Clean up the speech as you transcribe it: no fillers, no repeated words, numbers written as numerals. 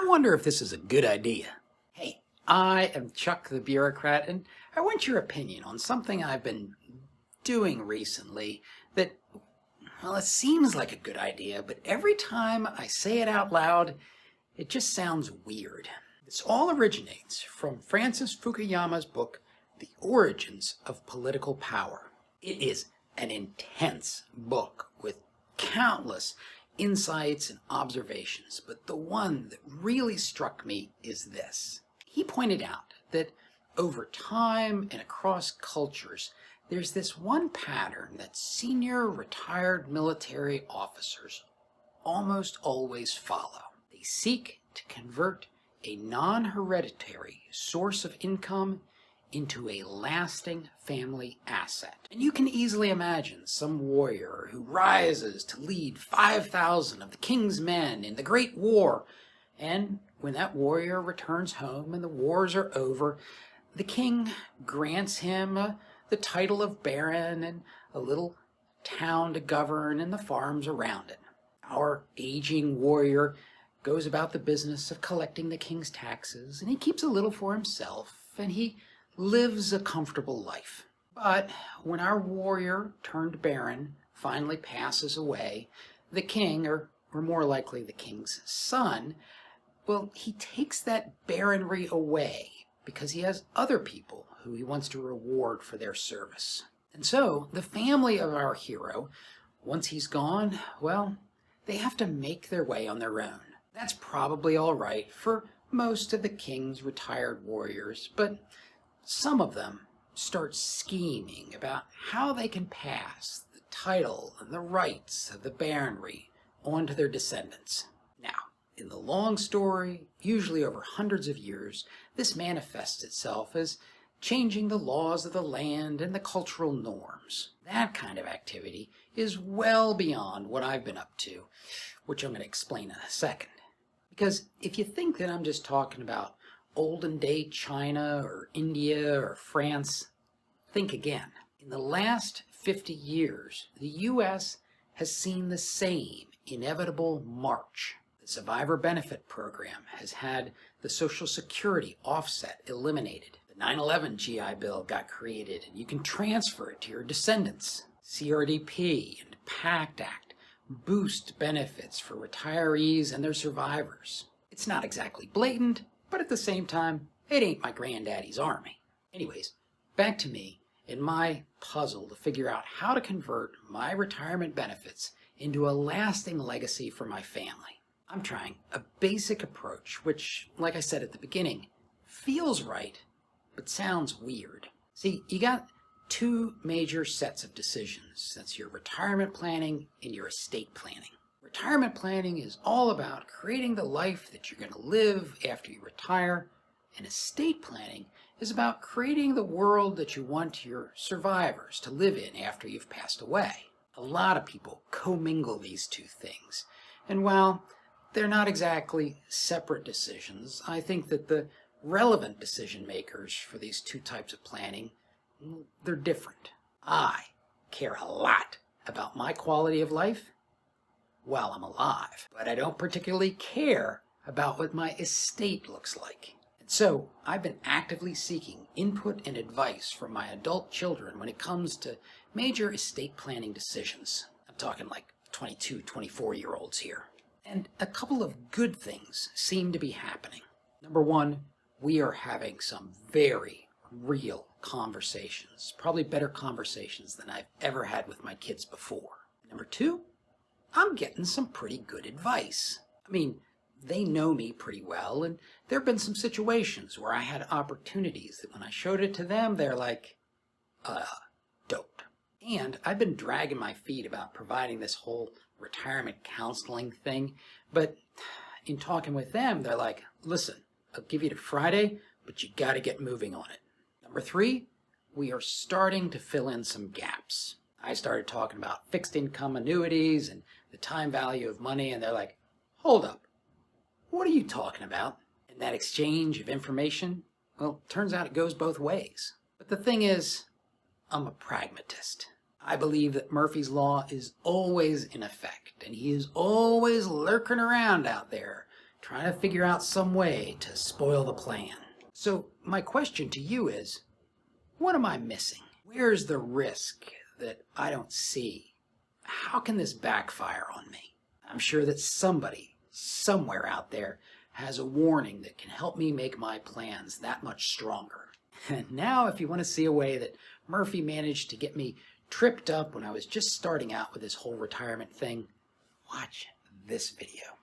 wonder if this is a good idea. Hey, I am Chuck the Bureaucrat, and I want your opinion on something I've been doing recently that, well, it seems like a good idea, but every time I say it out loud, it just sounds weird. This all originates from Francis Fukuyama's book, The Origins of Political Power. It is an intense book with countless insights and observations, but the one that really struck me is this. He pointed out that over time and across cultures, there's this one pattern that senior retired military officers almost always follow. They seek to convert a non-hereditary source of income into a lasting family asset. And you can easily imagine some warrior who rises to lead 5,000 of the king's men in the Great War, and when that warrior returns home and the wars are over, the king grants him the title of baron and a little town to govern and the farms around it. Our aging warrior goes about the business of collecting the king's taxes, and he keeps a little for himself, and he lives a comfortable life. But when our warrior turned baron finally passes away, the king, or more likely the king's son, well, he takes that baronry away because he has other people who he wants to reward for their service. And so the family of our hero, once he's gone, well, they have to make their way on their own. That's probably all right for most of the king's retired warriors, but some of them start scheming about how they can pass the title and the rights of the baronry on to their descendants. Now, in the long story, usually over hundreds of years, this manifests itself as changing the laws of the land and the cultural norms. That kind of activity is well beyond what I've been up to, which I'm going to explain in a second. Because if you think that I'm just talking about olden day China or India or France, think again. In the last 50 years, the U.S. has seen the same inevitable march. The Survivor Benefit Program has had the Social Security offset eliminated. The 9/11 GI Bill got created, and you can transfer it to your descendants. CRDP and PACT Act boost benefits for retirees and their survivors. It's not exactly blatant, but at the same time, it ain't my granddaddy's army. Anyways, back to me and my puzzle to figure out how to convert my retirement benefits into a lasting legacy for my family. I'm trying a basic approach, which, like I said at the beginning, feels right, but sounds weird. See, you got two major sets of decisions. That's your retirement planning and your estate planning. Retirement planning is all about creating the life that you're going to live after you retire, and estate planning is about creating the world that you want your survivors to live in after you've passed away. A lot of people commingle these two things, and while they're not exactly separate decisions, I think that the relevant decision makers for these two types of planning, they're different. I care a lot about my quality of life while I'm alive, but I don't particularly care about what my estate looks like. And so I've been actively seeking input and advice from my adult children when it comes to major estate planning decisions. I'm talking like 22, 24-year-olds here. And a couple of good things seem to be happening. Number one, we are having some very real conversations, probably better conversations than I've ever had with my kids before. Number two, I'm getting some pretty good advice. I mean, they know me pretty well, and there have been some situations where I had opportunities that when I showed it to them, they're like, don't. And I've been dragging my feet about providing this whole retirement counseling thing, but in talking with them, they're like, listen, I'll give you to Friday, but you got to get moving on it. Number three, we are starting to fill in some gaps. I started talking about fixed income annuities and the time value of money, and they're like, hold up, what are you talking about? And that exchange of information, well, turns out it goes both ways. But the thing is, I'm a pragmatist. I believe that Murphy's Law is always in effect, and he is always lurking around out there, trying to figure out some way to spoil the plan. So my question to you is, what am I missing? Where's the risk that I don't see? How can this backfire on me? I'm sure that somebody, somewhere out there, has a warning that can help me make my plans that much stronger. And now, if you want to see a way that Murphy managed to get me tripped up when I was just starting out with this whole retirement thing, watch this video.